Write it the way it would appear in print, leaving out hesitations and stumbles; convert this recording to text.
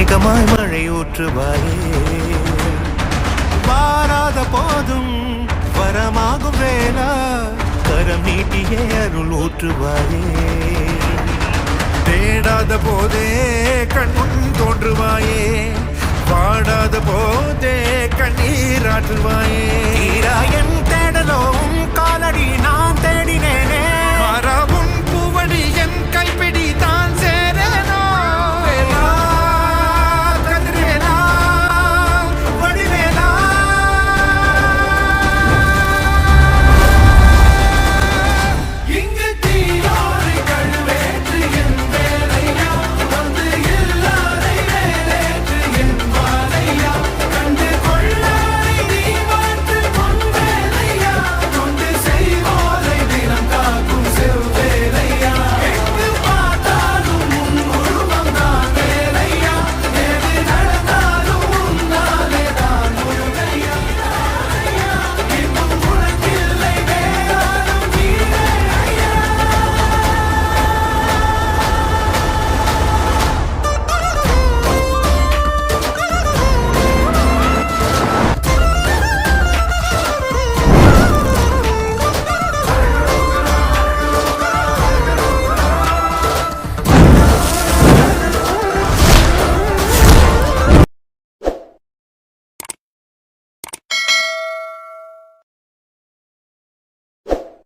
மேகமாய் மழை ஊற்றுவாயே வாராத போதும் வரமாகும் வேளா கரம் நீட்டியே அருள் ஊற்றுவாயே தேடாத போதே கண்முன் தோன்றுவாயே பாடாத போதே கண்ணீராற்றுவாயே என் தேடலும் காலடி நான் தேடினேனே